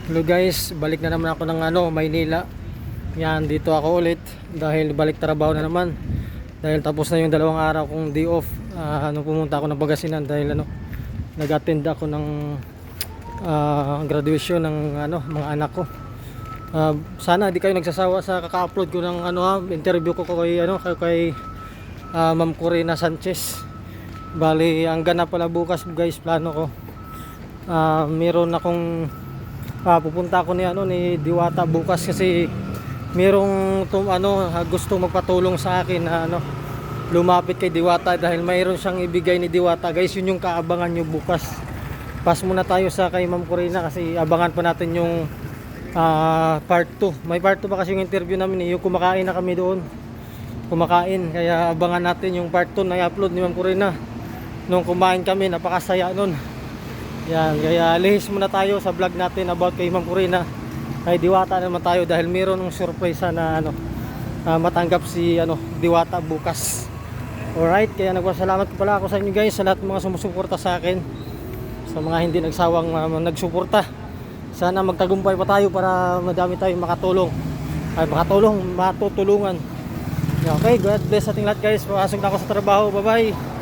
Hello guys, balik na naman ako ng Maynila. Yan, dito ako ulit dahil balik trabaho na naman. Dahil tapos na yung 2 araw kong day off. Pumunta ako ng Pangasinan dahil nag-attend ako ng graduation ng mga anak ko. Sana di kayo nagsasawa sa kaka-upload ko ng interview ko kay Ma'am Corina Sanchez. Bali, ang ganap pala bukas guys, plano ko. Meron akong pupunta ako ni Diwata bukas kasi merong gusto magpatulong sa akin na lumapit kay Diwata dahil mayroon siyang ibigay ni Diwata. Guys, yun yung kaabangan nyo bukas. Pass muna tayo sa kay Ma'am Corina kasi abangan pa natin yung part 2. May part 2 pa kasi yung interview namin, yung kumakain na kami doon. Kumakain, kaya abangan natin yung part 2 na i-upload ni Ma'am Corina. Nung kumain kami, napakasaya nun. Yan, kaya lihis muna tayo sa vlog natin about kay Ma'am Corina. Kay Diwata naman tayo dahil mayroon ng surprise na matanggap si Diwata bukas. Alright, kaya nagpasalamat pala ako sa inyo guys, sa lahat ng mga sumusuporta sa akin, sa mga hindi nagsawang nagsuporta. Sana magtagumpay pa tayo para madami tayong matutulungan. Okay, God bless ating lahat guys. Pasok na ako sa trabaho. Bye bye.